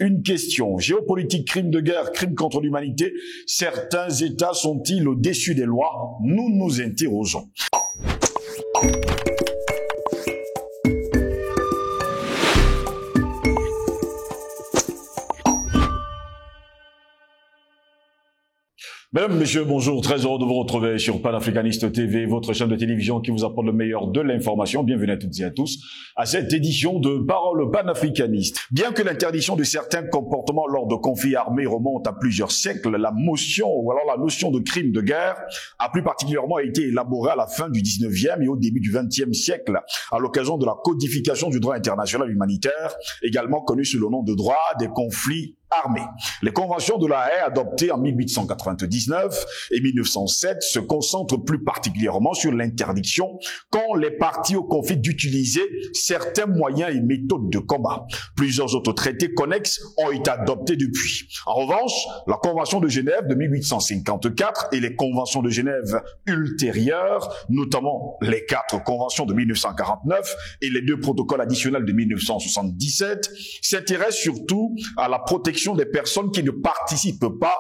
une question. Géopolitique, crime de guerre, crime contre l'humanité, certains États sont-ils au-dessus des lois? Nous nous interrogeons. Mesdames, Messieurs, bonjour, très heureux de vous retrouver sur Panafricaniste TV, votre chaîne de télévision qui vous apporte le meilleur de l'information. Bienvenue à toutes et à tous à cette édition de Parole panafricaniste. Bien que l'interdiction de certains comportements lors de conflits armés remonte à plusieurs siècles, la notion de crime de guerre a plus particulièrement été élaborée à la fin du 19e et au début du 20e siècle, à l'occasion de la codification du droit international humanitaire, également connu sous le nom de droit des conflits armés. Les conventions de La Haye adoptées en 1899 et 1907 se concentrent plus particulièrement sur l'interdiction qu'ont les parties au conflit d'utiliser certains moyens et méthodes de combat. Plusieurs autres traités connexes ont été adoptés depuis. En revanche, la Convention de Genève de 1854 et les conventions de Genève ultérieures, notamment les 4 conventions de 1949 et les 2 protocoles additionnels de 1977, s'intéressent surtout à la protection des personnes qui ne participent pas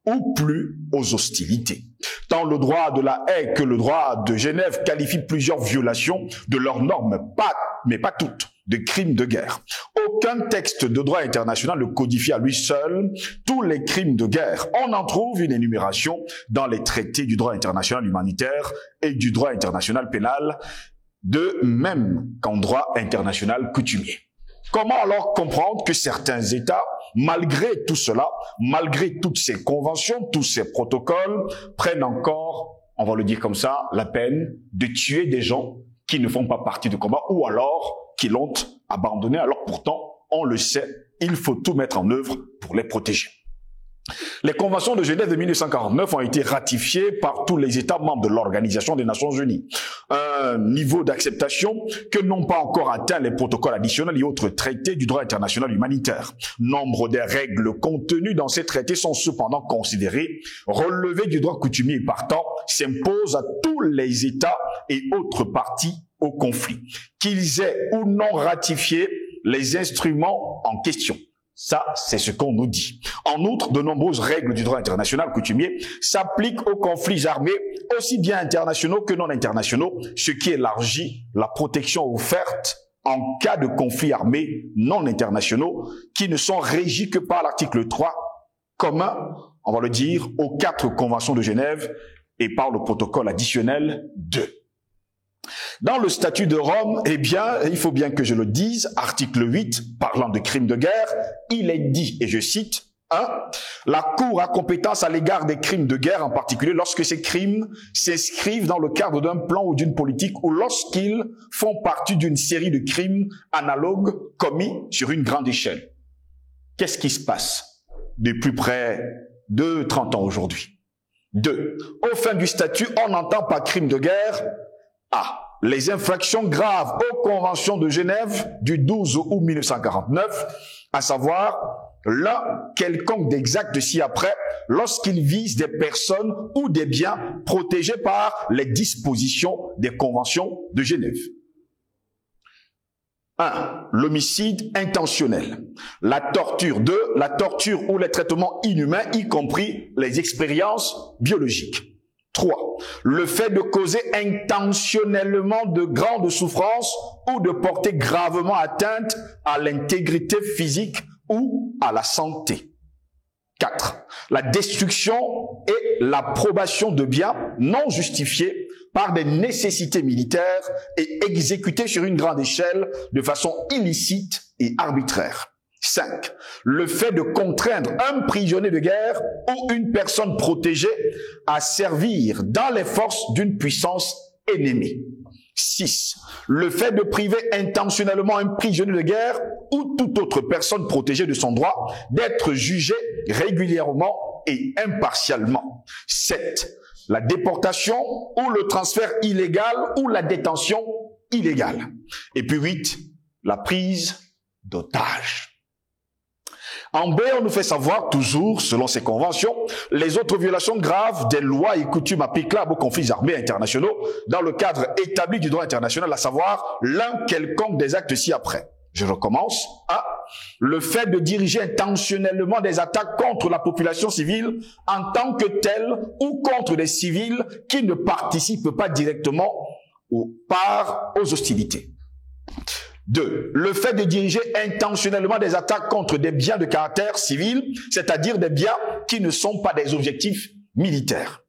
ou plus aux hostilités. Tant le droit de La Haye que le droit de Genève qualifient plusieurs violations de leurs normes, mais pas toutes, de crimes de guerre. Aucun texte de droit international ne codifie à lui seul tous les crimes de guerre. On en trouve une énumération dans les traités du droit international humanitaire et du droit international pénal, de même qu'en droit international coutumier. Comment alors comprendre que certains États, malgré tout cela, malgré toutes ces conventions, tous ces protocoles, prennent encore, on va le dire comme ça, la peine de tuer des gens qui ne font pas partie du combat ou alors qui l'ont abandonné, alors pourtant, on le sait, il faut tout mettre en œuvre pour les protéger. Les conventions de Genève de 1949 ont été ratifiées par tous les États membres de l'Organisation des Nations Unies. Un niveau d'acceptation que n'ont pas encore atteint les protocoles additionnels et autres traités du droit international humanitaire. Nombre des règles contenues dans ces traités sont cependant considérées relevées du droit coutumier et partant s'imposent à tous les États et autres parties au conflit, qu'ils aient ou non ratifié les instruments en question. Ça, c'est ce qu'on nous dit. En outre, de nombreuses règles du droit international coutumier s'appliquent aux conflits armés, aussi bien internationaux que non internationaux, ce qui élargit la protection offerte en cas de conflits armés non internationaux qui ne sont régis que par l'article 3, commun, on va le dire, aux 4 conventions de Genève et par le protocole additionnel 2. Dans le statut de Rome, eh bien, il faut bien que je le dise, article 8, parlant de crimes de guerre, il est dit, et je cite, 1. La Cour a compétence à l'égard des crimes de guerre, en particulier lorsque ces crimes s'inscrivent dans le cadre d'un plan ou d'une politique ou lorsqu'ils font partie d'une série de crimes analogues commis sur une grande échelle. Qu'est-ce qui se passe depuis près de 30 ans aujourd'hui? 2. Au fin du statut, on n'entend pas crime de guerre. Les infractions graves aux conventions de Genève du 12 août 1949, à savoir l'un quelconque des actes ci-après lorsqu'ils visent des personnes ou des biens protégés par les dispositions des conventions de Genève. 1. L'homicide intentionnel. La torture. 2. La torture ou les traitements inhumains, y compris les expériences biologiques. 3. Le fait de causer intentionnellement de grandes souffrances ou de porter gravement atteinte à l'intégrité physique ou à la santé. 4. La destruction et l'approbation de biens non justifiés par des nécessités militaires et exécutés sur une grande échelle de façon illicite et arbitraire. 5. Le fait de contraindre un prisonnier de guerre ou une personne protégée à servir dans les forces d'une puissance ennemie. 6. Le fait de priver intentionnellement un prisonnier de guerre ou toute autre personne protégée de son droit d'être jugé régulièrement et impartialement. 7. La déportation ou le transfert illégal ou la détention illégale. Et puis 8. La prise d'otages. En B, on nous fait savoir, toujours selon ces conventions, les autres violations graves des lois et coutumes applicables aux conflits armés internationaux dans le cadre établi du droit international, à savoir l'un quelconque des actes ci-après. Je recommence. 1. Le fait de diriger intentionnellement des attaques contre la population civile en tant que telle ou contre des civils qui ne participent pas directement aux hostilités. 2. Le fait de diriger intentionnellement des attaques contre des biens de caractère civil, c'est-à-dire des biens qui ne sont pas des objectifs militaires.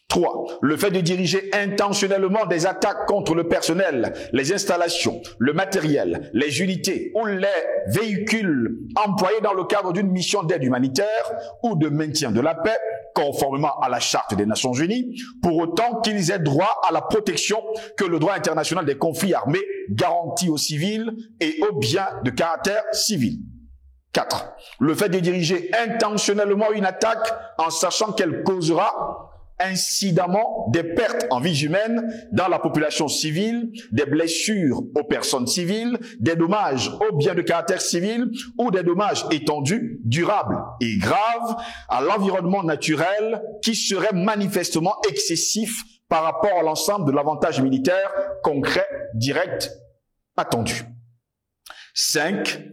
3. Le fait de diriger intentionnellement des attaques contre le personnel, les installations, le matériel, les unités ou les véhicules employés dans le cadre d'une mission d'aide humanitaire ou de maintien de la paix, conformément à la Charte des Nations Unies, pour autant qu'ils aient droit à la protection que le droit international des conflits armés garantit aux civils et aux biens de caractère civil. 4. Le fait de diriger intentionnellement une attaque en sachant qu'elle causera incidemment des pertes en vies humaines dans la population civile, des blessures aux personnes civiles, des dommages aux biens de caractère civil ou des dommages étendus, durables et graves à l'environnement naturel qui seraient manifestement excessifs par rapport à l'ensemble de l'avantage militaire concret, direct, attendu. 5.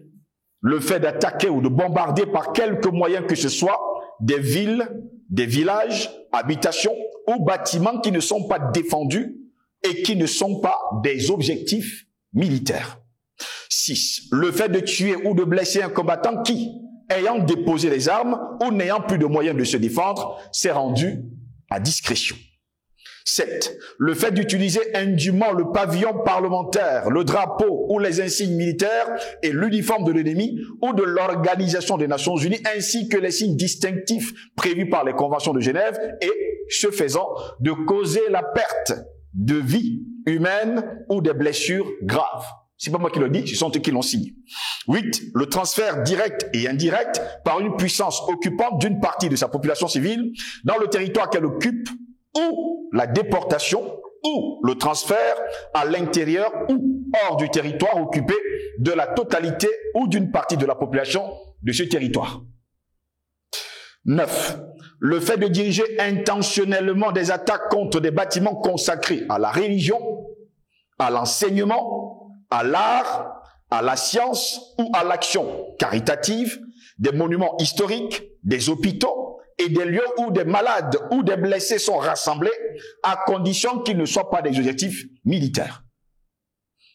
Le fait d'attaquer ou de bombarder par quelque moyen que ce soit des villes, des villages, habitations ou bâtiments qui ne sont pas défendus et qui ne sont pas des objectifs militaires. 6. Le fait de tuer ou de blesser un combattant qui, ayant déposé les armes ou n'ayant plus de moyens de se défendre, s'est rendu à discrétion. 7. Le fait d'utiliser indûment le pavillon parlementaire, le drapeau ou les insignes militaires et l'uniforme de l'ennemi ou de l'Organisation des Nations Unies ainsi que les signes distinctifs prévus par les conventions de Genève et, ce faisant, de causer la perte de vie humaine ou des blessures graves. C'est pas moi qui le dis, ce sont eux qui l'ont signé. 8. Le transfert direct et indirect par une puissance occupante d'une partie de sa population civile dans le territoire qu'elle occupe ou la déportation ou le transfert à l'intérieur ou hors du territoire occupé de la totalité ou d'une partie de la population de ce territoire. 9. Le fait de diriger intentionnellement des attaques contre des bâtiments consacrés à la religion, à l'enseignement, à l'art, à la science ou à l'action caritative, des monuments historiques, des hôpitaux, et des lieux où des malades ou des blessés sont rassemblés à condition qu'ils ne soient pas des objectifs militaires.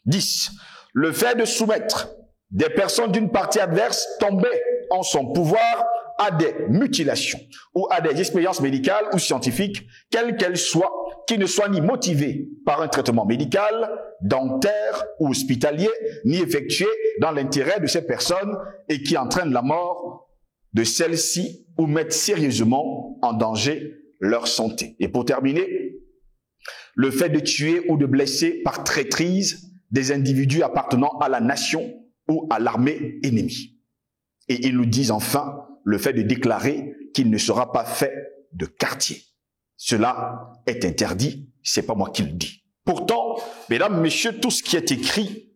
10. Le fait de soumettre des personnes d'une partie adverse tombées en son pouvoir à des mutilations ou à des expériences médicales ou scientifiques, quelles qu'elles soient, qui ne soient ni motivées par un traitement médical, dentaire ou hospitalier, ni effectuées dans l'intérêt de ces personnes et qui entraînent la mort de celles-ci ou mettent sérieusement en danger leur santé. Et pour terminer, le fait de tuer ou de blesser par traîtrise des individus appartenant à la nation ou à l'armée ennemie. Et ils nous disent enfin le fait de déclarer qu'il ne sera pas fait de quartier. Cela est interdit, c'est pas moi qui le dis. Pourtant, mesdames, messieurs, tout ce qui est écrit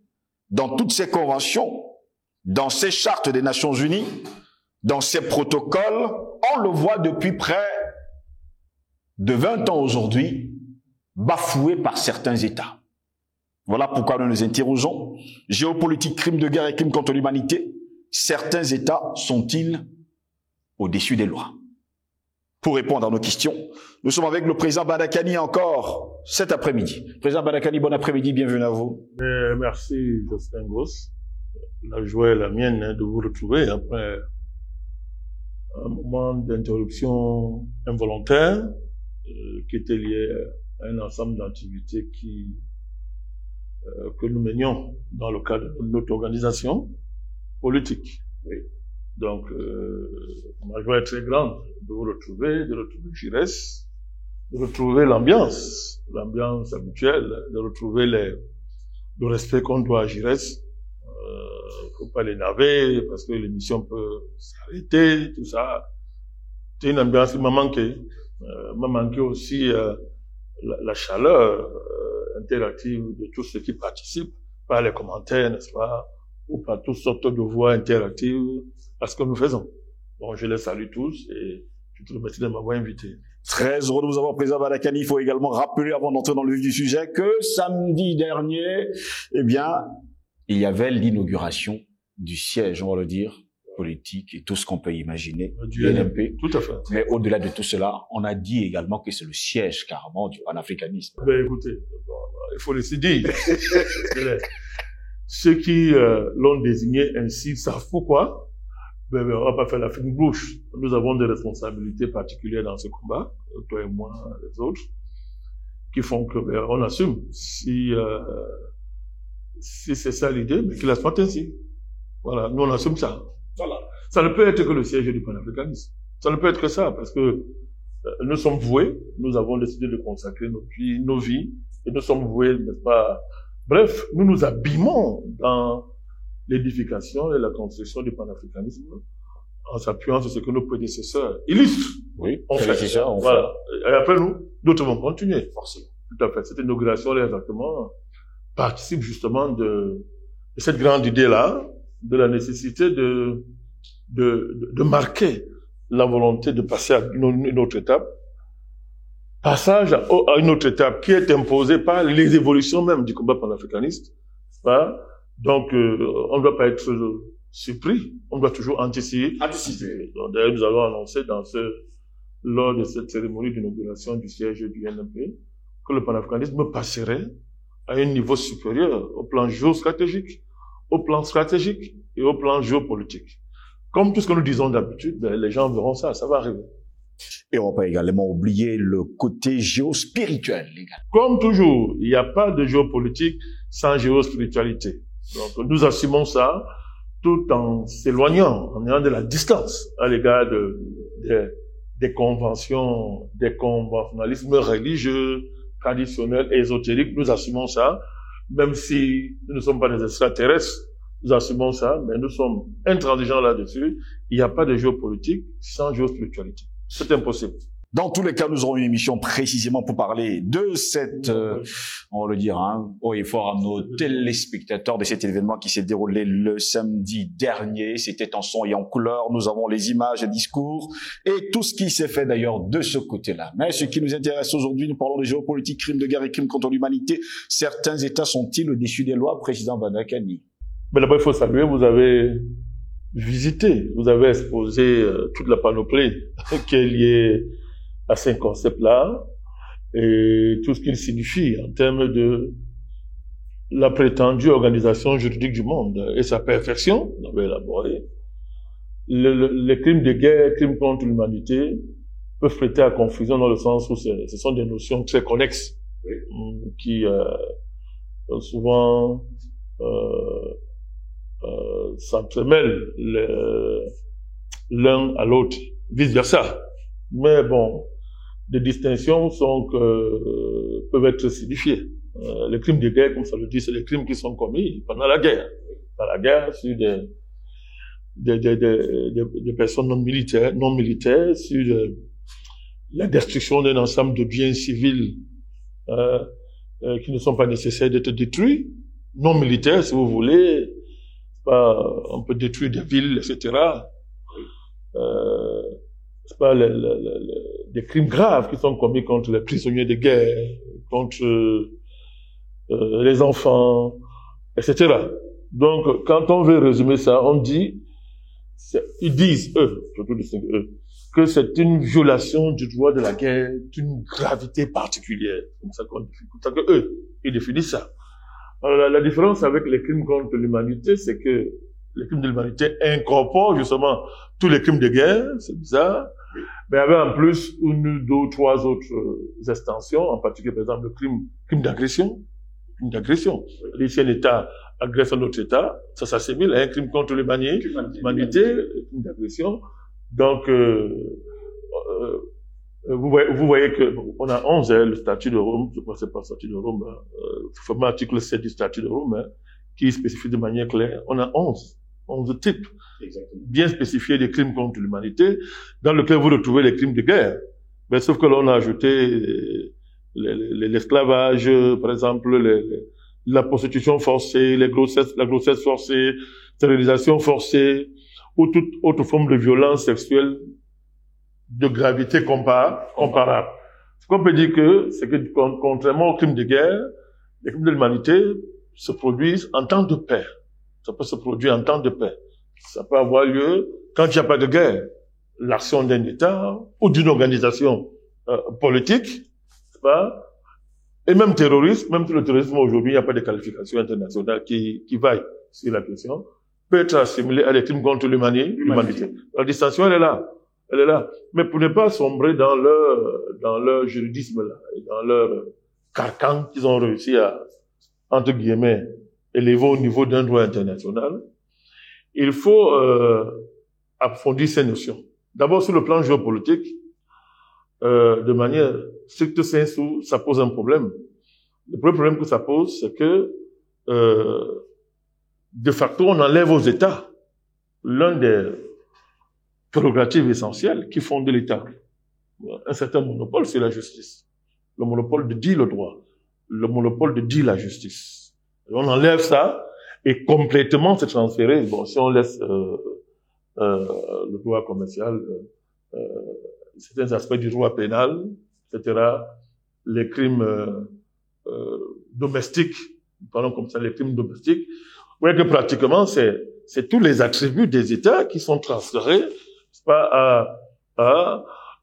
dans toutes ces conventions, dans ces chartes des Nations Unies, dans ces protocoles, on le voit depuis près de 20 ans aujourd'hui, bafoué par certains États. Voilà pourquoi nous nous interrogeons. Géopolitique, crime de guerre et crime contre l'humanité, certains États sont-ils au-dessus des lois? Pour répondre à nos questions, nous sommes avec le président Badakani encore cet après-midi. Président Badakani, bon après-midi, bienvenue à vous. Merci, Justin Goss. La joie est la mienne de vous retrouver après un moment d'interruption involontaire qui était lié à un ensemble d'activités que nous menions dans le cadre de notre organisation politique. Oui. Donc, ma joie est très grande de vous retrouver, de retrouver Giresse, de retrouver l'ambiance habituelle, de retrouver le respect qu'on doit à Giresse. Faut pas l'énerver parce que l'émission peut s'arrêter, tout ça. C'est une ambiance qui m'a manqué. M'a manqué aussi la chaleur interactive de tous ceux qui participent par les commentaires, n'est-ce pas, ou par toutes sortes de voix interactives à ce que nous faisons. Bon, je les salue tous et je te remercie de m'avoir invité. Très heureux de vous avoir, président Badakani. Il faut également rappeler, avant d'entrer dans le vif du sujet, que samedi dernier, eh bien, il y avait l'inauguration du siège, on va le dire, politique et tout ce qu'on peut imaginer, du NMP. Tout à fait. Mais au-delà de tout cela, on a dit également que c'est le siège carrément du panafricanisme. Ben écoutez, il faut laisser dire. Ceux qui l'ont désigné ainsi savent pourquoi. Ben, on va pas faire la fine bouche. Nous avons des responsabilités particulières dans ce combat, toi et moi, les autres, qui font que on assume. Si c'est ça l'idée, mais qu'il la soit ainsi. Voilà, nous on assume ça. Voilà. Ça ne peut être que le siège du panafricanisme. Ça ne peut être que ça, parce que nous sommes voués, nous avons décidé de consacrer nos vies, et nous sommes voués, n'est-ce pas? Bref, nous nous abîmons dans l'édification et la construction du panafricanisme en s'appuyant sur ce que nos prédécesseurs illustrent. Oui, on fait. Voilà. Et après nous, d'autres vont continuer. Forcément. Tout à fait. Cette inauguration-là, exactement, participe justement de cette grande idée-là, de la nécessité de marquer la volonté de passer à une autre étape. Passage à une autre étape qui est imposée par les évolutions même du combat panafricaniste. Hein? Donc, on ne doit pas être surpris. On doit toujours anticiper. D'ailleurs, nous allons annoncer lors de cette cérémonie d'inauguration du siège du NMP que le panafricanisme passerait à un niveau supérieur au plan géostratégique, au plan stratégique et au plan géopolitique. Comme tout ce que nous disons d'habitude, les gens verront ça va arriver. Et on va pas également oublier le côté géospirituel, les gars. Comme toujours, il n'y a pas de géopolitique sans géospiritualité. Donc, nous assumons ça tout en s'éloignant, en ayant de la distance à l'égard des conventions, des conventionnalismes religieux, traditionnels, ésotériques. Nous assumons ça, même si nous ne sommes pas des extraterrestres. Nous assumons ça, mais nous sommes intransigeants là-dessus. Il n'y a pas de géopolitique sans géospiritualité. C'est impossible. Dans tous les cas, nous aurons une émission précisément pour parler de cette, on va le dire, haut et fort à nos téléspectateurs de cet événement qui s'est déroulé le samedi dernier. C'était en son et en couleur. Nous avons les images, les discours et tout ce qui s'est fait d'ailleurs de ce côté-là. Mais ce qui nous intéresse aujourd'hui, nous parlons de géopolitique, crimes de guerre et crimes contre l'humanité. Certains États sont-ils au-dessus des lois, président Badakani? Mais d'abord, il faut saluer, vous avez visité, vous avez exposé toute la panoplie qui est liée à ces concepts-là et tout ce qu'il signifie en termes de la prétendue organisation juridique du monde et sa perfection, vous avez élaboré. Les crimes de guerre, crimes contre l'humanité peuvent prêter à confusion dans le sens où ce sont des notions très connexes qui souvent s'entremêlent l'un à l'autre, vice versa. Mais bon, des distinctions peuvent être signifiées. Les crimes de guerre, comme ça le dit, c'est les crimes qui sont commis pendant la guerre. Dans la guerre, sur des personnes non militaires, sur la destruction d'un ensemble de biens civils qui ne sont pas nécessaires d'être détruits, non militaires, si vous voulez. On peut détruire des villes, etc. C'est pas des crimes graves qui sont commis contre les prisonniers de guerre, contre les enfants, etc. Donc, quand on veut résumer ça, on dit, ils disent, que c'est une violation du droit de la guerre d'une gravité particulière. Comme ça que eux, ils définissent ça. Alors, la différence avec les crimes contre l'humanité, c'est que les crimes de l'humanité incorporent justement tous les crimes de guerre, c'est bizarre, mais avec en plus une, deux ou trois autres extensions, en particulier par exemple le crime d'agression. Si un État agresse un autre État, ça s'assimile à un crime contre l'humanité, crime d'agression. Donc, vous voyez que on a 11, le statut de Rome, je crois que c'est pas le statut de Rome, fameux article 7 du statut de Rome, qui spécifie de manière claire, on a 11 types, bien spécifiés des crimes contre l'humanité, dans lesquels vous retrouvez les crimes de guerre. Mais sauf que là, on a ajouté l'esclavage, par exemple, la prostitution forcée, la grossesse forcée, stérilisation forcée, ou toute autre forme de violence sexuelle de gravité comparable. Ce qu'on peut dire c'est que contrairement aux crimes de guerre, les crimes de l'humanité se produisent en temps de paix. Ça peut se produire en temps de paix. Ça peut avoir lieu quand il n'y a pas de guerre. L'action d'un État ou d'une organisation politique, c'est pas, et même terrorisme, même le terrorisme aujourd'hui, il n'y a pas de qualification internationale qui vaille sur la question, peut être assimilé à des crimes contre l'humanité. La distinction, elle est là. Elle est là. Mais pour ne pas sombrer dans leur juridisme là, et dans leur carcan qu'ils ont réussi à, entre guillemets, élever au niveau d'un droit international, il faut approfondir ces notions. D'abord, sur le plan géopolitique, de manière stricte sensu, ça pose un problème. Le premier problème que ça pose, c'est que de facto, on enlève aux États l'un des prérogatives essentielles qui font de l'État un certain monopole sur la justice. Le monopole de dire le droit. Le monopole de dire la justice. Et on enlève ça et complètement se transférer. Bon, si on laisse le droit commercial, certains aspects du droit pénal, etc., les crimes domestiques, parlons comme ça, les crimes domestiques, vous voyez que pratiquement, c'est tous les attributs des États qui sont transférés à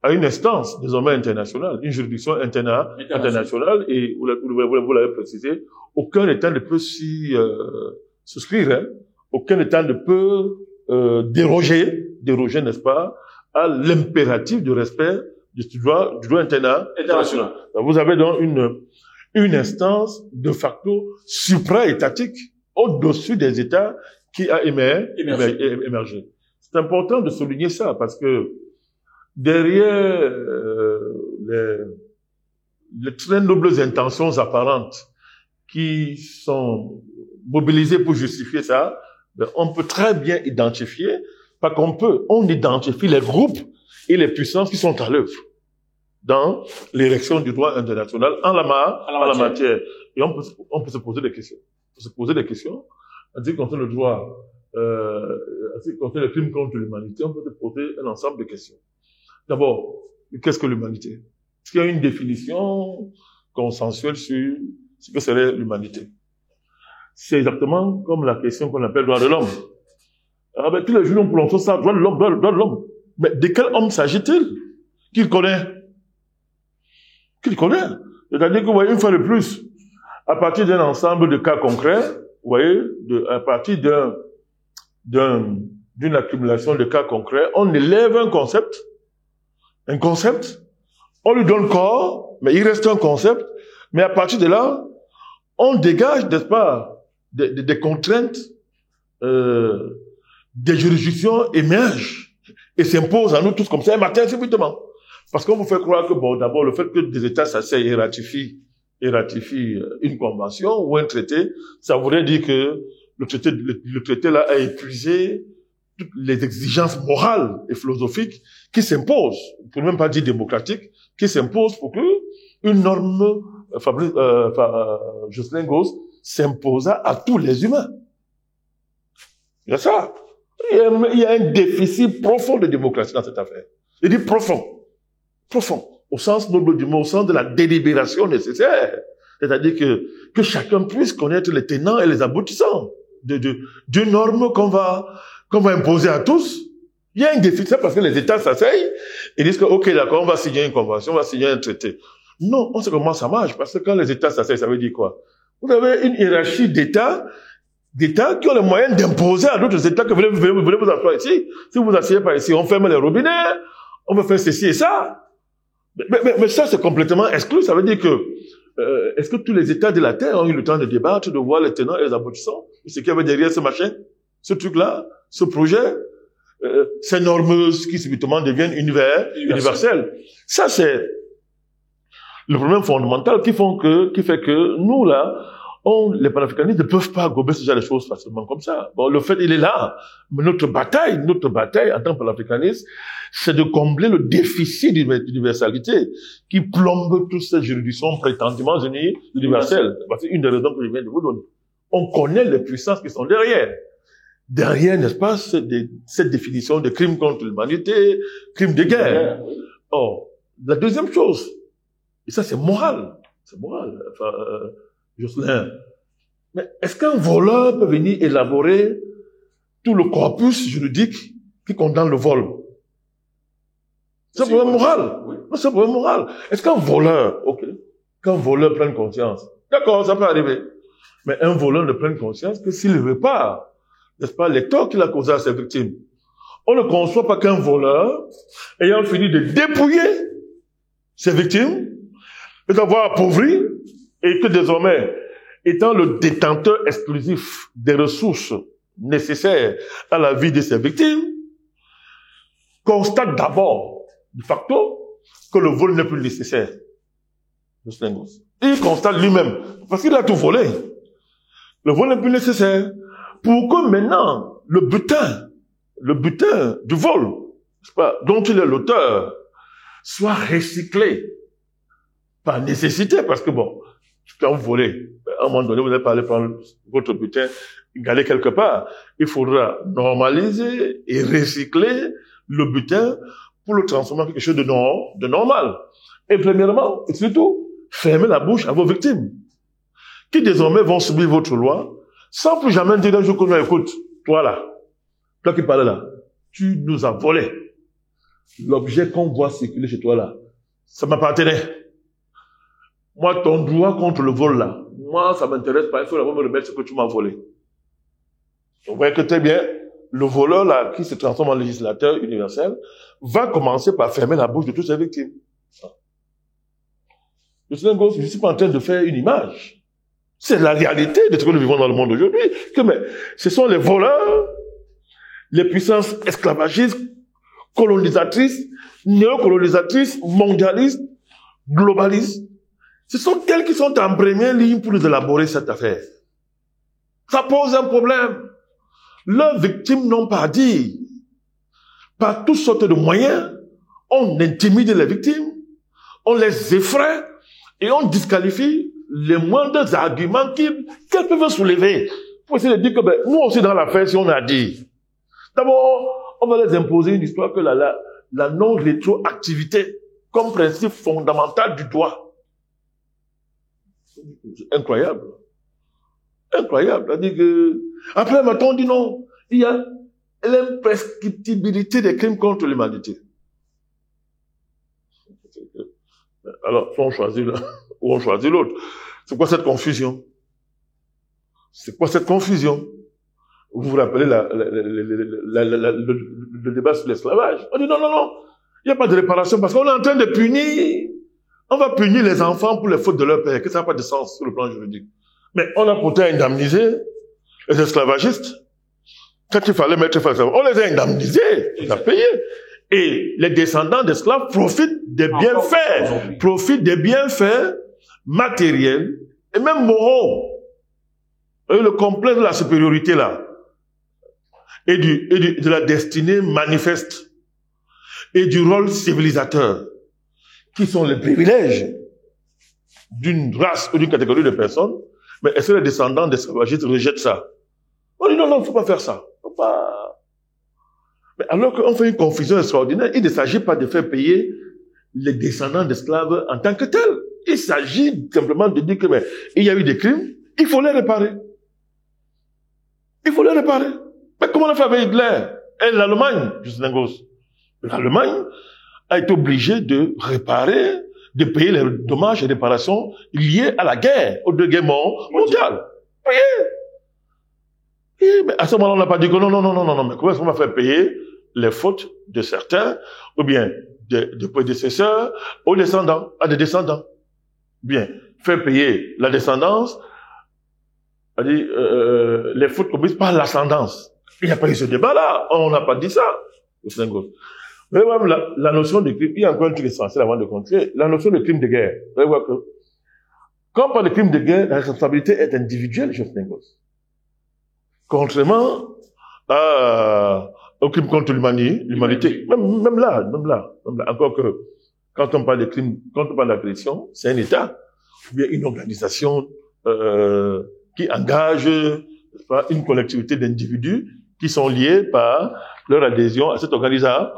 une instance désormais internationale, une juridiction internationale, et vous l'avez précisé, aucun État ne peut s'y souscrire, hein. Aucun État ne peut déroger, n'est-ce pas, à l'impératif du respect du droit international. Vous avez donc une instance de facto supra-étatique au-dessus des États qui a émergé. C'est important de souligner ça parce que derrière les très nobles intentions apparentes qui sont mobilisées pour justifier ça, ben, on peut très bien identifier, pas qu'on peut, on identifie les groupes et les puissances qui sont à l'œuvre dans l'érection du droit international en la matière. Et on peut se poser des questions. On peut se poser des questions. En ce qui concerne le droit, en ce qui concerne les crimes contre l'humanité, on peut se poser un ensemble de questions. D'abord, qu'est-ce que l'humanité? Est-ce qu'il y a une définition consensuelle sur ce que serait l'humanité? C'est exactement comme la question qu'on appelle droit de l'homme. Ah ben, tous les jours, nous prononçons ça, droit de l'homme, droit de l'homme. Mais de quel homme s'agit-il? Qu'il connaît? C'est-à-dire que, vous voyez, une fois de plus, à partir d'un ensemble de cas concrets, vous voyez, à partir d'une accumulation de cas concrets, on élève un concept, on lui donne corps, mais il reste un concept, mais à partir de là, on dégage, n'est-ce pas, des contraintes, des juridictions émergent et s'imposent à nous tous comme ça un matin subitement. Parce qu'on vous fait croire que, bon, d'abord, le fait que des États s'asseyent et ratifient une convention ou un traité, ça voudrait dire que le traité là a épuisé toutes les exigences morales et philosophiques qui s'imposent, pour ne même pas dire démocratiques, qui s'imposent pour que une norme, Jocelyn Gauss, s'imposa à tous les humains. Il y a ça. Il y a un déficit profond de démocratie dans cette affaire. Je dis profond, au sens noble du mot, au sens de la délibération nécessaire. C'est-à-dire que chacun puisse connaître les tenants et les aboutissants d'une norme qu'on va imposer à tous. Il y a un déficit parce que les États s'asseyent et disent que, ok, d'accord, on va signer une convention, on va signer un traité. Non, on sait comment ça marche, parce que quand les États s'asseyent, ça veut dire quoi? Vous avez une hiérarchie d'États qui ont les moyens d'imposer à d'autres États que vous voulez vous asseoir ici. Si vous vous asseyez pas ici, on ferme les robinets, on va faire ceci et ça. Mais ça, c'est complètement exclu. Ça veut dire que, est-ce que tous les États de la Terre ont eu le temps de débattre, de voir les tenants et les aboutissants? Ce qu'il y avait derrière ce machin, ce truc-là, ce projet, ces normes qui subitement deviennent universelles. Ça, c'est le problème fondamental qui fait que nous, là, les panafricanistes ne peuvent pas gober ce genre de choses facilement comme ça. Bon, le fait, il est là. Mais notre bataille en tant que panafricaniste, c'est de combler le déficit d'universalité qui plombe toutes ces juridictions prétendument universelles. C'est une des raisons que je viens de vous donner. On connaît les puissances qui sont derrière. Derrière, n'est-ce pas, cette définition de crime contre l'humanité, crime de guerre. Or, la deuxième chose, et ça c'est moral. Jocelyn, Mais est-ce qu'un voleur peut venir élaborer tout le corpus juridique qui condamne le vol? C'est un problème moral. Oui. C'est un problème moral. Est-ce qu'un voleur, qu'un voleur prenne conscience? D'accord, ça peut arriver. Mais un voleur ne prenne conscience que s'il répare, n'est-ce pas, les torts qu'il a causés à ses victimes. On ne conçoit pas qu'un voleur, ayant fini de dépouiller ses victimes, peut avoir appauvri, et que désormais, étant le détenteur exclusif des ressources nécessaires à la vie de ses victimes, constate d'abord, de facto, que le vol n'est plus nécessaire. Il constate lui-même, parce qu'il a tout volé. Le vol n'est plus nécessaire. Pour que maintenant, le butin du vol, dont il est l'auteur, soit recyclé par nécessité, parce que bon, quand vous volez, à un moment donné, vous n'allez pas aller prendre votre butin, garder quelque part. Il faudra normaliser et recycler le butin pour le transformer en quelque chose de normal. Et premièrement, et surtout, fermez la bouche à vos victimes, qui désormais vont subir votre loi, sans plus jamais dire un jour que écoute, toi là, toi qui parles là, tu nous as volé. L'objet qu'on voit circuler chez toi là, ça m'appartenait. Moi, ton droit contre le vol là, moi, ça m'intéresse pas, il faut d'abord me remettre ce que tu m'as volé. Vous voyez que très bien, le voleur là, qui se transforme en législateur universel, va commencer par fermer la bouche de toutes ses victimes. Je ne suis pas en train de faire une image. C'est la réalité de ce que nous vivons dans le monde aujourd'hui. Ce sont les voleurs, les puissances esclavagistes, colonisatrices, néocolonisatrices, mondialistes, globalistes. Ce sont elles qui sont en première ligne pour nous élaborer cette affaire. Ça pose un problème. Leurs victimes n'ont pas dit. Par toutes sortes de moyens, on intimide les victimes, on les effraie et on disqualifie les moindres arguments qu'elles peuvent soulever. Pour essayer de dire que nous aussi dans l'affaire, si on a dit. D'abord, on va les imposer une histoire que la non-rétroactivité comme principe fondamental du droit. Incroyable. Incroyable. C'est-à-dire que, après, maintenant, on dit non. Il y a l'imprescriptibilité des crimes contre l'humanité. Alors, soit on choisit l'un, ou on choisit l'autre. C'est quoi cette confusion? C'est quoi cette confusion? Vous vous rappelez le débat sur l'esclavage? On dit non, il n'y a pas de réparation parce qu'on est en train de punir. On va punir les enfants pour les fautes de leur père, que ça n'a pas de sens sur le plan juridique. Mais on a pourtant indemnisé les esclavagistes. Quand il fallait mettre fin à ça, on les a indemnisés, on a payé. Et les descendants d'esclaves profitent des bienfaits, matériels et même moraux. Et le complexe de la supériorité là, et de la destinée manifeste, et du rôle civilisateur, qui sont les privilèges d'une race ou d'une catégorie de personnes. Mais est-ce que les descendants d'esclavagistes rejettent ça? On dit non, il ne faut pas faire ça. Faut pas. Mais alors qu'on fait une confusion extraordinaire, il ne s'agit pas de faire payer les descendants d'esclaves en tant que tels. Il s'agit simplement de dire que il y a eu des crimes, il faut les réparer. Il faut les réparer. Mais comment on a fait avec Hitler et l'Allemagne, Justin Gauss? L'Allemagne a été obligée de réparer, de payer les dommages et réparations liés à la guerre, aux deux guerres mondiales. Mais à ce moment-là, on n'a pas dit que non, mais comment est-ce qu'on va faire payer les fautes de certains, ou bien de prédécesseurs, aux descendants, à des descendants? Bien, faire payer la descendance, c'est-à-dire les fautes commises par l'ascendance. Il n'y a pas eu ce débat-là, on n'a pas dit ça. Mais même la notion de crime, il y a encore un truc essentiel avant de continuer, la notion de crime de guerre. Vous voyez voir que quand on parle de crime de guerre, la responsabilité est individuelle, contrairement au crime contre l'humanité. Même là. Encore que, quand on parle de crime, quand on parle d'agression, c'est un État, ou bien une organisation, qui engage, une collectivité d'individus qui sont liés par leur adhésion à cette organisation.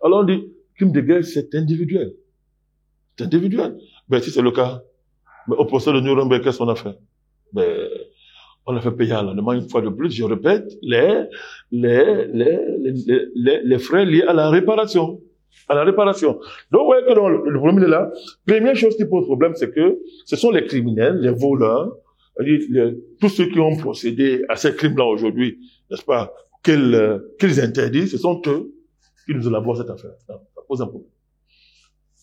Alors on dit, crime de guerre, c'est individuel. C'est individuel. Ben, si c'est le cas, mais au procès de Nuremberg, qu'est-ce qu'on a fait? ben, on a fait payer à l'Allemagne une fois de plus, je répète, les frais liés à la réparation. À la réparation. Donc, vous voyez que dans le problème est là. Première chose qui pose problème, c'est que ce sont les criminels, les voleurs, tous ceux qui ont procédé à ces crimes-là aujourd'hui, n'est-ce pas, qu'ils interdisent, ce sont eux qui nous élaborent cette affaire. Ça pose un problème.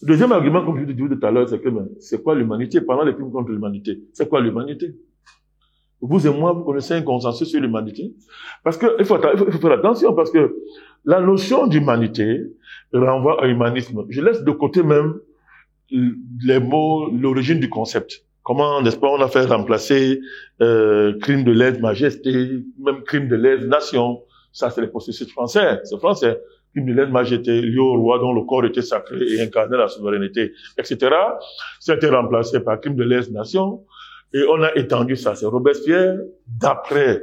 Le deuxième argument, comme je vous disais tout à l'heure, c'est que, c'est quoi l'humanité? Pendant les crimes contre l'humanité, c'est quoi l'humanité? Vous et moi, vous connaissez un consensus sur l'humanité? Parce que, il faut faire attention, parce que la notion d'humanité renvoie à humanisme. Je laisse de côté même les mots, l'origine du concept. Comment, n'est-ce pas, on a fait remplacer crime de lèse-majesté, même crime de lèse-nation. Ça, c'est les processus français. C'est français. Crime de lèse-majesté, lié au roi dont le corps était sacré et incarnait la souveraineté, etc. Ça a été remplacé par crime de lèse-nation. Et on a étendu ça. C'est Robespierre, d'après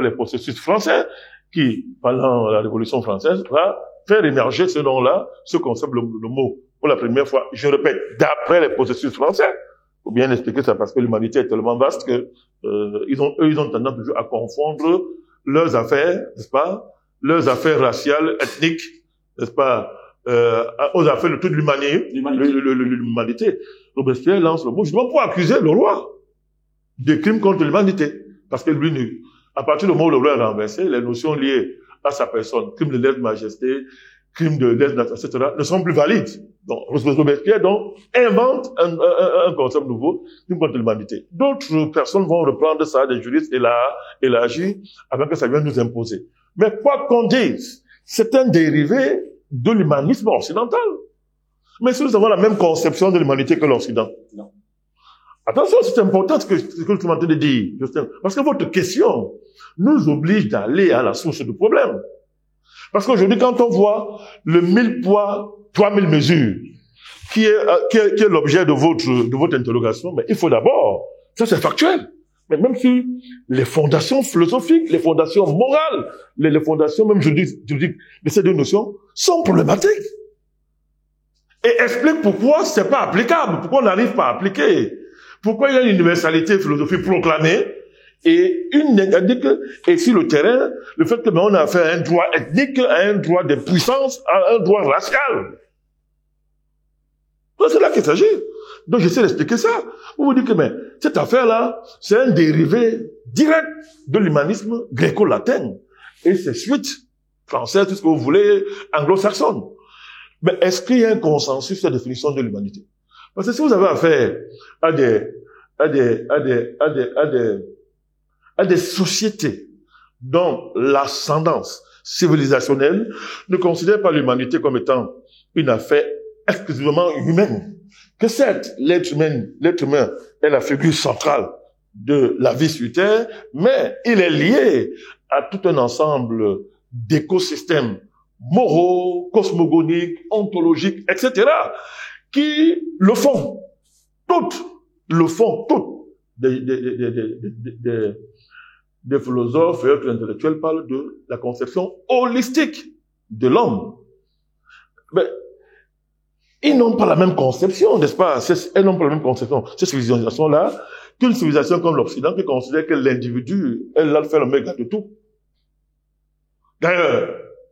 les processus français, qui, pendant la Révolution française, va faire émerger ce nom-là, ce concept, le mot, pour la première fois. Je répète, d'après les processus français. Faut bien expliquer ça parce que l'humanité est tellement vaste que, ils ont tendance toujours à confondre leurs affaires, n'est-ce pas, leurs affaires raciales, ethniques, n'est-ce pas, aux affaires de toute l'humanité. Robespierre lance le mot, justement pour accuser le roi de crimes contre l'humanité. Parce que lui, à partir du moment où le roi est renversé, les notions liées à sa personne, crime de lèse-majesté, crime de lèse-nation, etc., ne sont plus valides. Donc, Robespierre, donc, invente un concept nouveau, crime contre l'humanité. D'autres personnes vont reprendre ça, des juristes, et l'élargir, avant que ça vienne nous imposer. Mais quoi qu'on dise, c'est un dérivé de l'humanisme occidental. Mais si nous avons la même conception de l'humanité que l'Occident, non. Attention, c'est important ce que je suis en train de dire, Justin. Parce que votre question nous oblige d'aller à la source du problème. Parce qu'aujourd'hui, quand on voit le 1000 poids, 3000 mesures, qui est l'objet de votre interrogation, mais il faut d'abord, ça c'est factuel. Mais même si les fondations philosophiques, les fondations morales, les fondations même juridiques de ces deux notions sont problématiques. Et explique pourquoi c'est pas applicable, pourquoi on n'arrive pas à appliquer. Pourquoi il y a une universalité philosophique proclamée et et sur le terrain, le fait que on a affaire à un droit ethnique, à un droit de puissance, à un droit racial. Donc c'est là qu'il s'agit. Donc j'essaie d'expliquer ça. Vous vous dites que cette affaire-là, c'est un dérivé direct de l'humanisme gréco-latin. Et c'est suite française, tout ce que vous voulez, anglo-saxonne. Mais est-ce qu'il y a un consensus sur la définition de l'humanité? Parce que si vous avez affaire à des sociétés dont l'ascendance civilisationnelle ne considère pas l'humanité comme étant une affaire exclusivement humaine, que certes, l'être humain est la figure centrale de la vie sur Terre, mais il est lié à tout un ensemble d'écosystèmes moraux, cosmogoniques, ontologiques, etc., qui le font. Toutes des philosophes et autres intellectuels parlent de la conception holistique de l'homme. Mais ils n'ont pas la même conception, n'est-ce pas? Elles n'ont pas la même conception, ces civilisations-là, qu'une civilisation comme l'Occident qui considère que l'individu est l'alpha et l'oméga de tout. D'ailleurs,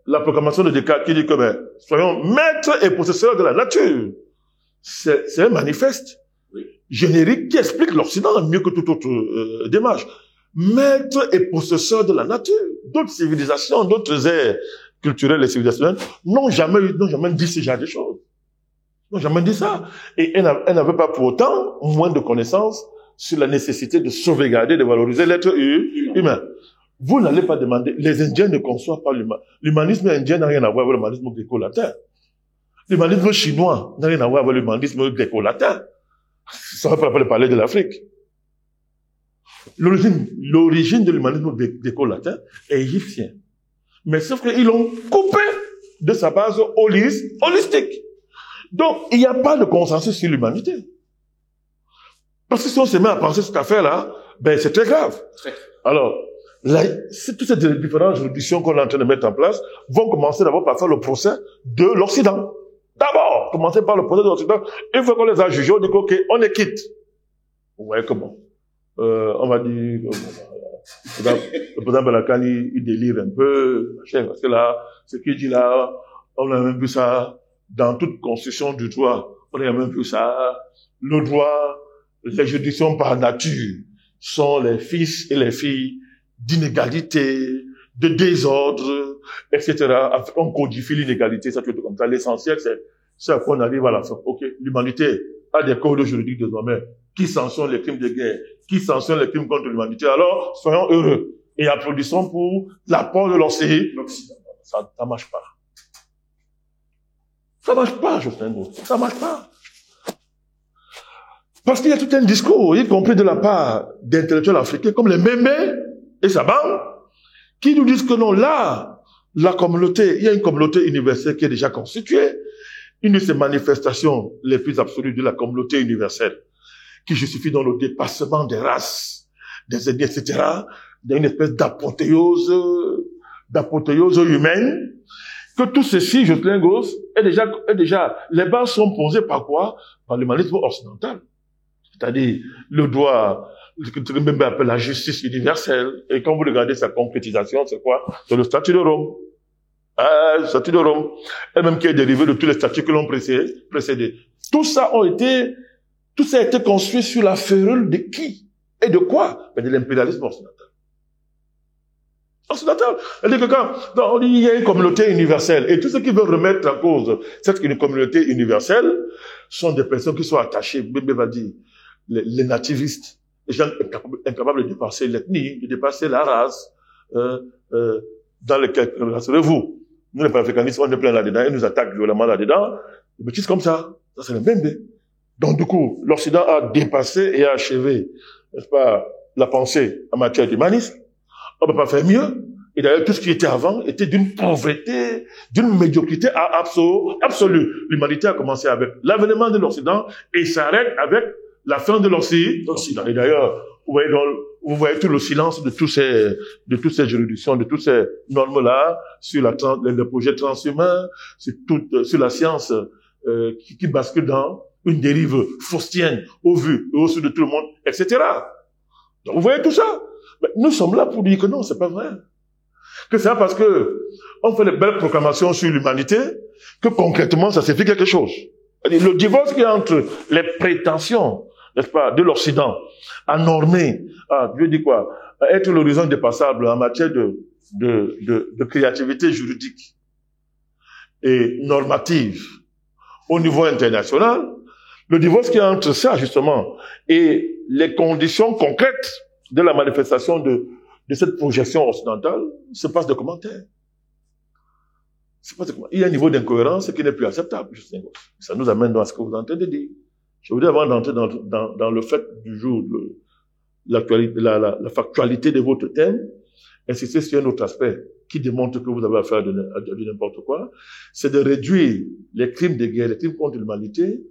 la proclamation de Descartes qui dit que soyons maîtres et possesseurs de la nature. C'est un manifeste générique qui explique l'Occident mieux que toute autre démarche. Maître et possesseur de la nature. D'autres civilisations, d'autres aires culturelles et civilisationnelles n'ont jamais dit ce genre de choses. N'ont jamais dit ça. Et elles n'avaient pas pour autant moins de connaissances sur la nécessité de sauvegarder, de valoriser l'être humain. Vous n'allez pas demander, les Indiens ne conçoivent pas l'humain. L'humanisme indien n'a rien à voir avec l'humanisme gréco-latin. L'humanisme chinois n'a rien à voir avec l'humanisme gréco-latin. Ça va pas parler de l'Afrique. L'origine de l'humanisme gréco-latin est égyptien. Mais sauf qu'ils l'ont coupé de sa base holistique. Donc, il n'y a pas de consensus sur l'humanité. Parce que si on se met à penser cette affaire-là, c'est très grave. Alors, toutes ces différentes juridictions qu'on est en train de mettre en place vont commencer d'abord par faire le procès de l'Occident. D'abord, commencer par le procès de l'Occident. Une fois qu'on les a jugés, on dit OK, on est quitte. Vous voyez comment? on va dire, le président Balakan, il délire un peu, parce que là, ce qu'il dit là, on a même vu ça dans toute construction du droit. On a même vu ça. Le droit, les juridictions par nature sont les fils et les filles d'inégalité, de désordre, etc. On codifie l'inégalité, ça tout comme ça. L'essentiel, c'est à quoi on arrive à la fin. Ok, l'humanité a des codes juridiques désormais qui sanctionnent les crimes de guerre, qui sanctionnent les crimes contre l'humanité. Alors, soyons heureux et applaudissons pour l'apport de l'Occident. Ça marche pas. Ça marche pas, Jocelyn Goz. Ça marche pas. Parce qu'il y a tout un discours, y compris de la part d'intellectuels africains comme les Mbembe et sa bande, qui nous disent que non, là, la communauté, il y a une communauté universelle qui est déjà constituée. Une de ces manifestations les plus absolues de la communauté universelle, qui justifie dans le dépassement des races, des ethnies, etc., d'une espèce d'apothéose humaine, que tout ceci, Jocelyn Goz, est déjà, les bases sont posées par quoi? Par l'humanisme occidental. C'est-à-dire, le droit, ce que même appelle la justice universelle. Et quand vous regardez sa concrétisation, c'est quoi? C'est le statut de Rome. Le statut de Rome. Elle-même qui est dérivé de tous les statuts que l'on précédé. Tout ça a été construit sur la férule de qui? Et de quoi? De l'impérialisme occidental. Occidental. C'est-à-dire que quand on dit il y a une communauté universelle, et tous ceux qui veulent remettre en cause cette communauté universelle sont des personnes qui sont attachées, Bébé va dire, les nativistes, les gens incapables de dépasser l'ethnie, de dépasser la race, dans lesquels, rassurez-vous, nous les panafricanistes, on est plein là-dedans, ils nous attaquent violemment là-dedans, des bêtises comme ça, ça c'est le même. Donc du coup, l'Occident a dépassé et a achevé, n'est-ce pas, la pensée en matière d'humanisme. On ne peut pas faire mieux. Et d'ailleurs, tout ce qui était avant était d'une pauvreté, d'une médiocrité absolue. L'humanité a commencé avec l'avènement de l'Occident et s'arrête avec la fin de l'Occident. Et d'ailleurs, vous voyez tout le silence de toutes ces juridictions, de toutes ces normes-là, sur le projet transhumain, sur la science, qui bascule dans une dérive faustienne au vu et au su de tout le monde, etc. Donc, vous voyez tout ça. Mais nous sommes là pour dire que non, c'est pas vrai. Que c'est parce que on fait les belles proclamations sur l'humanité que concrètement ça signifie quelque chose. Le divorce qui est entre les prétentions, n'est-ce pas, de l'Occident à normer, je dis quoi, à être l'horizon indépassable en matière de créativité juridique et normative au niveau international, le divorce qui est entre ça justement et les conditions concrètes de la manifestation de cette projection occidentale, se passe de commentaires. Il y a un niveau d'incohérence qui n'est plus acceptable. Ça nous amène dans ce que vous êtes en train de dire. Je voudrais, avant d'entrer dans le fait du jour, la factualité de votre thème, insister sur un autre aspect qui démontre que vous avez affaire de n'importe quoi, c'est de réduire les crimes de guerre, les crimes contre l'humanité,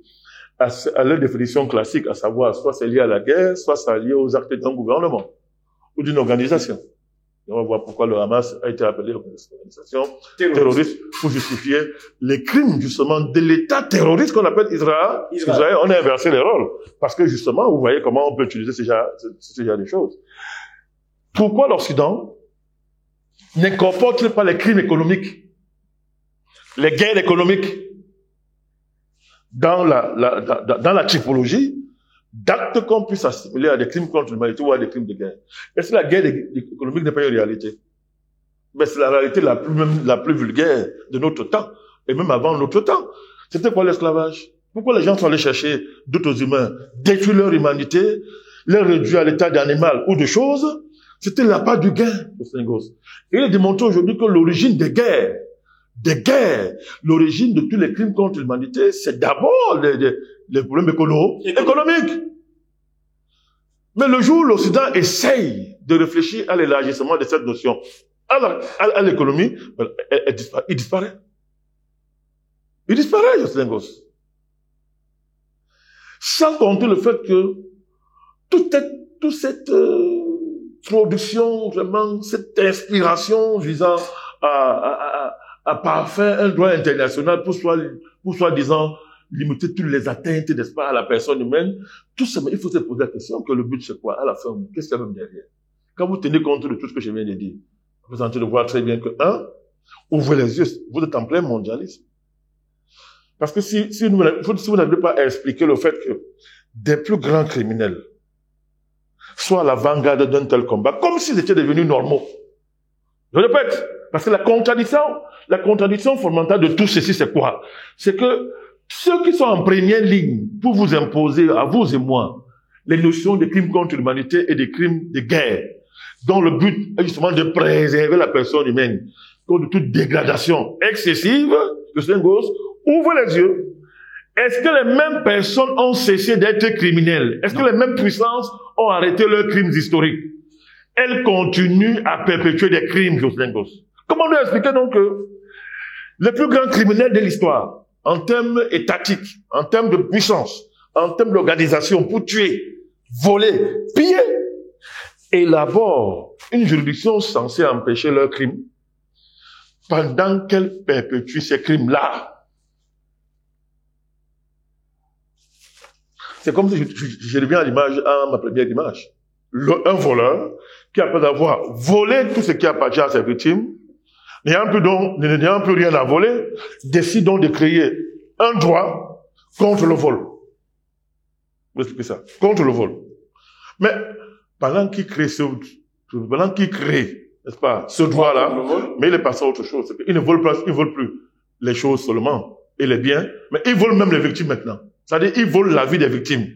à leur définition classique, à savoir, soit c'est lié à la guerre, soit c'est lié aux actes d'un gouvernement ou d'une organisation. Et on va voir pourquoi le Hamas a été appelé organisation terroriste pour justifier les crimes, justement, de l'État terroriste qu'on appelle Israël. On a inversé les rôles. Parce que, justement, vous voyez comment on peut utiliser ce genre de choses. Pourquoi l'Occident n'incorpore-t-il pas les crimes économiques, les guerres économiques, dans la typologie d'actes qu'on puisse assimiler à des crimes contre l'humanité ou à des crimes de guerre? Est-ce que la guerre économique n'est pas une réalité? Mais c'est la réalité la plus vulgaire de notre temps, et même avant notre temps. C'était quoi l'esclavage? Pourquoi les gens sont allés chercher d'autres humains, détruire leur humanité, les réduire à l'état d'animal ou de choses? C'était la part du gain, Jocelyn Goz. Et il est démontré aujourd'hui que l'origine des guerres, l'origine de tous les crimes contre l'humanité, c'est d'abord les problèmes économiques. Mais le jour où l'Occident essaye de réfléchir à l'élargissement de cette notion à l'économie, il disparaît. Il disparaît, Jocelyn Goz. Sans compter le fait que toute cette production, vraiment, cette inspiration visant à parfaire un droit international pour soi-disant limiter toutes les atteintes, n'est-ce pas, à la personne humaine. Tout ça, mais il faut se poser la question que le but c'est quoi à la fin? Qu'est-ce qu'il y a même derrière? Quand vous tenez compte de tout ce que je viens de dire, vous êtes en train de voir très bien que, ouvrez les yeux, vous êtes en plein mondialisme. Parce que si vous n'arrivez pas à expliquer le fait que des plus grands criminels soient à l'avant-garde d'un tel combat, comme s'ils étaient devenus normaux. Je répète, parce que la contradiction fondamentale de tout ceci, c'est quoi? C'est que ceux qui sont en première ligne pour vous imposer, à vous et moi, les notions de crimes contre l'humanité et des crimes de guerre, dont le but est justement de préserver la personne humaine contre toute dégradation excessive, le Sengos, ouvre les yeux. Est-ce que les mêmes personnes ont cessé d'être criminelles? Est-ce que les mêmes puissances ont arrêté leurs crimes historiques? Elles continuent à perpétuer des crimes, Jocelyn Goss. Comment nous expliquer donc que les plus grands criminels de l'histoire, en termes étatiques, en termes de puissance, en termes d'organisation, pour tuer, voler, piller, élaborent une juridiction censée empêcher leurs crimes pendant qu'elle perpétue ces crimes-là? C'est comme si je reviens à l'image, à ma première image. Un voleur qui, après avoir volé tout ce qui appartient à ses victimes, n'ayant plus rien à voler, décide donc de créer un droit contre le vol. Vous expliquez ça? Contre le vol. Mais, pendant qu'il crée n'est-ce pas, ce droit-là, mais il est passé à autre chose. Il ne vole plus les choses seulement et les biens, mais il vole même les victimes maintenant. C'est-à-dire, il vole la vie des victimes.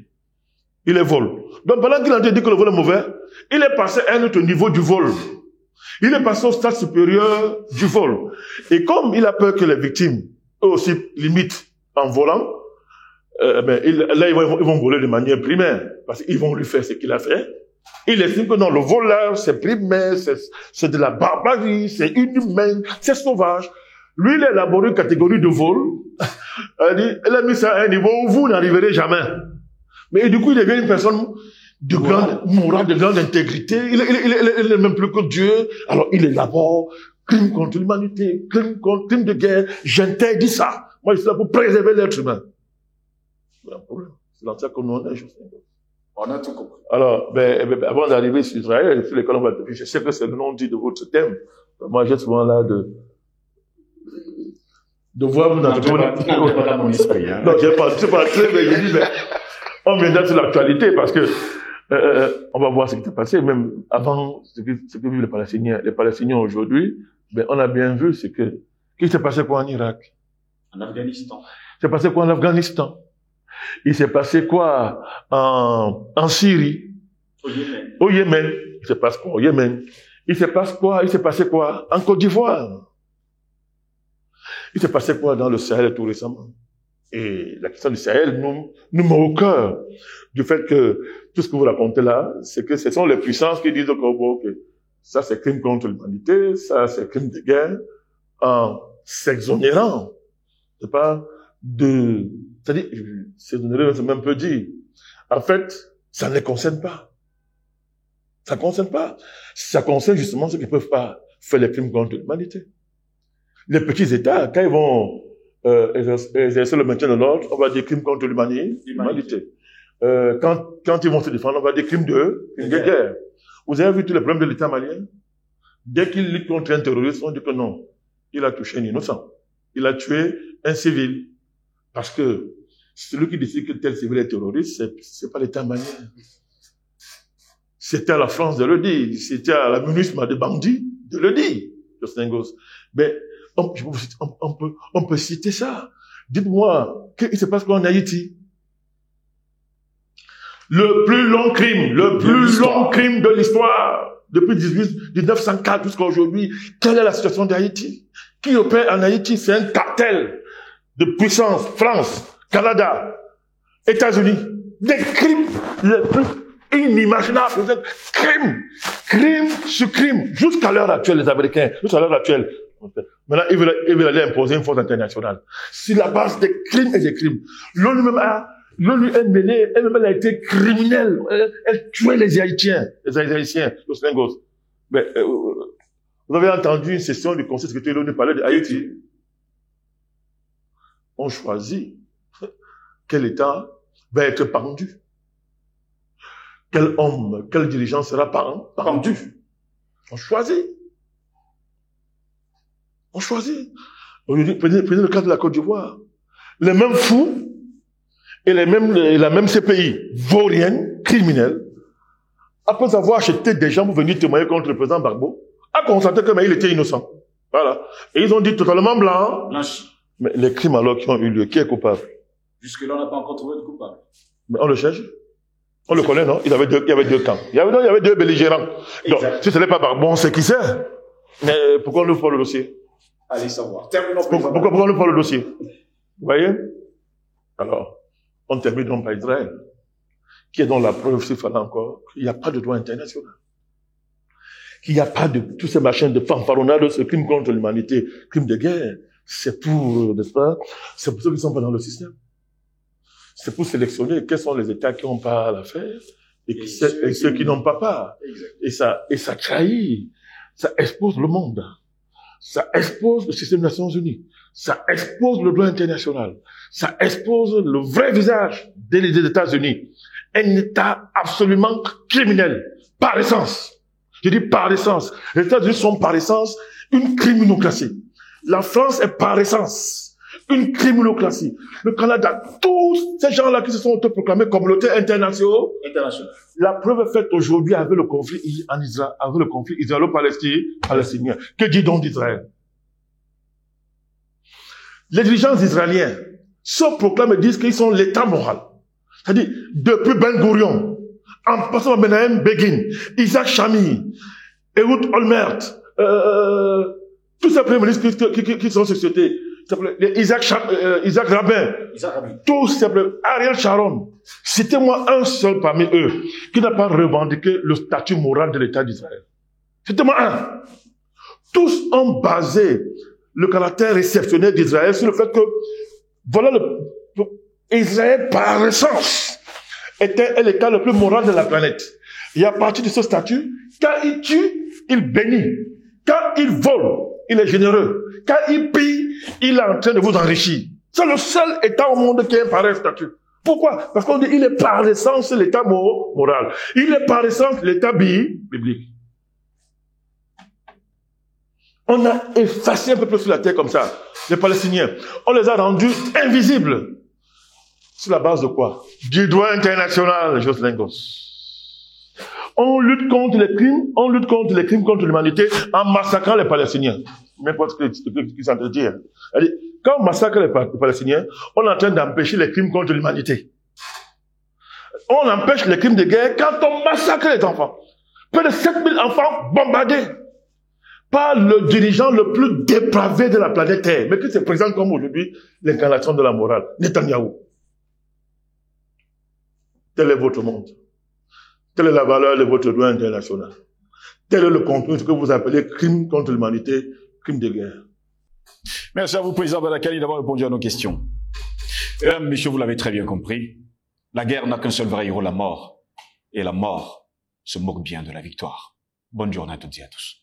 Il les vole. Donc, pendant qu'il a dit que le vol est mauvais, il est passé à un autre niveau du vol. Il est passé au stade supérieur du vol. Et comme il a peur que les victimes, eux aussi, limitent en volant, là, ils vont voler de manière primaire. Parce qu'ils vont lui faire ce qu'il a fait. Il estime que non, le vol là, c'est primaire, c'est de la barbarie, c'est inhumain, c'est sauvage. Lui, il a élaboré une catégorie de vol. Elle a mis ça à un niveau où vous n'arriverez jamais. Mais du coup, il devient une personne de grande morale, de grande intégrité. Il est même plus que Dieu. Alors, il élabore crime contre l'humanité, crime de guerre. J'interdis ça. Moi, je suis là pour préserver l'être humain. C'est un problème. C'est dans ça qu'on en est. On a tout compris. Alors, avant d'arriver sur Israël, sur lesquels on va je sais que c'est le nom dit de votre thème. Moi, j'ai souvent là de voir vous dans mon esprit, hein. Non, j'ai pas très, mais je dis, mais on viendra sur l'actualité parce que on va voir ce qui s'est passé, même avant ce que vivent les Palestiniens. Les Palestiniens aujourd'hui, on a bien vu qu'il s'est passé quoi en Irak? En Afghanistan. Il s'est passé quoi en Afghanistan? Il s'est passé quoi en Syrie? Au Yémen. Il se passe quoi au Yémen? Il s'est passé quoi en Côte d'Ivoire? Il s'est passé quoi dans le Sahel tout récemment? Et la question du Sahel nous met au cœur du fait que tout ce que vous racontez là, c'est que ce sont les puissances qui disent que ça c'est crime contre l'humanité, ça c'est crime de guerre, en s'exonérant, c'est pas c'est-à-dire, s'exonérer, c'est même peu dire. En fait, ça ne les concerne pas. Ça ne concerne pas. Ça concerne justement ceux qui ne peuvent pas faire les crimes contre l'humanité. Les petits États, quand ils vont exercer le maintien de l'ordre, on va dire crimes contre l'humanité. Quand ils vont se défendre, on va dire crimes de guerre. Vous avez vu tous les problèmes de l'État malien? Dès qu'il lutte contre un terroriste, on dit que non, il a touché un innocent. Il a tué un civil. Parce que celui qui décide que tel civil est terroriste, c'est pas l'État malien. C'était à la France de le dire. C'était à la MINUSMA des bandits de le dire. Mais on peut citer ça. Dites-moi, qu'est-ce qui se passe quoi en Haïti? Le plus long crime de l'histoire, depuis 1904 jusqu'à aujourd'hui. Quelle est la situation d'Haïti? Qui opère en Haïti? C'est un cartel de puissance. France, Canada, États-Unis. Des crimes les plus inimaginables. Crime sur crime. Jusqu'à l'heure actuelle, les Américains, jusqu'à l'heure actuelle. Maintenant, ils veulent aller imposer une force internationale. Sur la base des crimes et des crimes. L'ONU est mêlée, elle a été criminelle. Elle tuait les Haïtiens, les Slingos. Mais, vous avez entendu une session du Conseil de sécurité de l'ONU parler de Haïti. On choisit quel État va être pendu? Quel homme, quel dirigeant sera pendu? On choisit. On choisit. Prenez le cas de la Côte d'Ivoire. Les mêmes fous et la même CPI vaurienne, criminelle, après avoir acheté des gens pour venir témoigner contre le président Gbagbo, a constaté qu'il était innocent. Voilà. Et ils ont dit totalement blanc. Blanchi. Mais les crimes alors qui ont eu lieu, qui est coupable? Jusque-là, on n'a pas encore trouvé de coupable. Mais on le cherche. On le connaît, non? Il y avait deux camps. Il y avait deux belligérants. Donc, si ce n'est pas Gbagbo, on sait qui c'est. Mais pourquoi on ne ouvre pas le dossier? Allez savoir. Terminons. Pourquoi on ouvre pas le dossier? Vous voyez? Alors, on termine donc par Israël, qui est dans la preuve, s'il fallait encore, qu'il n'y a pas de droit international. Qu'il n'y a pas de tous ces machins de fanfaronnade, ce crime contre l'humanité, crime de guerre. C'est pour, n'est-ce pas? C'est pour ceux qui sont pas dans le système. C'est pour sélectionner quels sont les États qui n'ont pas l'affaire et ceux qui n'ont pas part. Et ça trahit, ça expose le monde. Ça expose le système des Nations Unies. Ça expose le droit international. Ça expose le vrai visage des États-Unis. Un État absolument criminel, par essence. Je dis par essence. Les États-Unis sont par essence une criminocratie. La France est par essence une criminocratie. Le Canada, tous ces gens-là qui se sont autoproclamés communauté internationale. La preuve est faite aujourd'hui avec le conflit en Israël, avec le conflit israélo-palestinien. Que dit donc d'Israël? Les dirigeants israéliens se proclament et disent qu'ils sont l'État moral. C'est-à-dire, depuis Ben Gurion, en passant par Menahem Begin, Isaac Shamir, Ehud Olmert, tous ces premiers ministres qui sont sociétés, Isaac Rabin, tous Ariel Sharon. Citez-moi un seul parmi eux qui n'a pas revendiqué le statut moral de l'État d'Israël. Citez-moi un. Tous ont basé le caractère exceptionnel d'Israël sur le fait que, voilà Israël, par essence, était l'État le plus moral de la planète. Et à partir de ce statut, quand il tue, il bénit. Quand il vole, il est généreux. Quand il pille, il est en train de vous enrichir. C'est le seul État au monde qui a un pareil statut. Pourquoi? Parce qu'on dit il est par essence l'État moral. Il est par essence l'État biblique. On a effacé un peu plus sur la terre comme ça, les Palestiniens. On les a rendus invisibles. Sur la base de quoi? Du droit international, Jocelyn Goss. On lutte contre les crimes contre l'humanité en massacrant les Palestiniens. N'importe qui s'entretient. Quand on massacre les Palestiniens, on est en train d'empêcher les crimes contre l'humanité. On empêche les crimes de guerre quand on massacre les enfants. Près de 7000 enfants bombardés par le dirigeant le plus dépravé de la planète Terre, mais qui se présente comme aujourd'hui l'incarnation de la morale, Netanyahou. Tel est votre monde. Telle est la valeur de votre droit international. Tel est le contenu de ce que vous appelez crime contre l'humanité, crime de guerre. Merci à vous, Président Badakali, d'avoir répondu à nos questions. Mesdames, messieurs, vous l'avez très bien compris. La guerre n'a qu'un seul vrai héros, la mort. Et la mort se moque bien de la victoire. Bonne journée à toutes et à tous.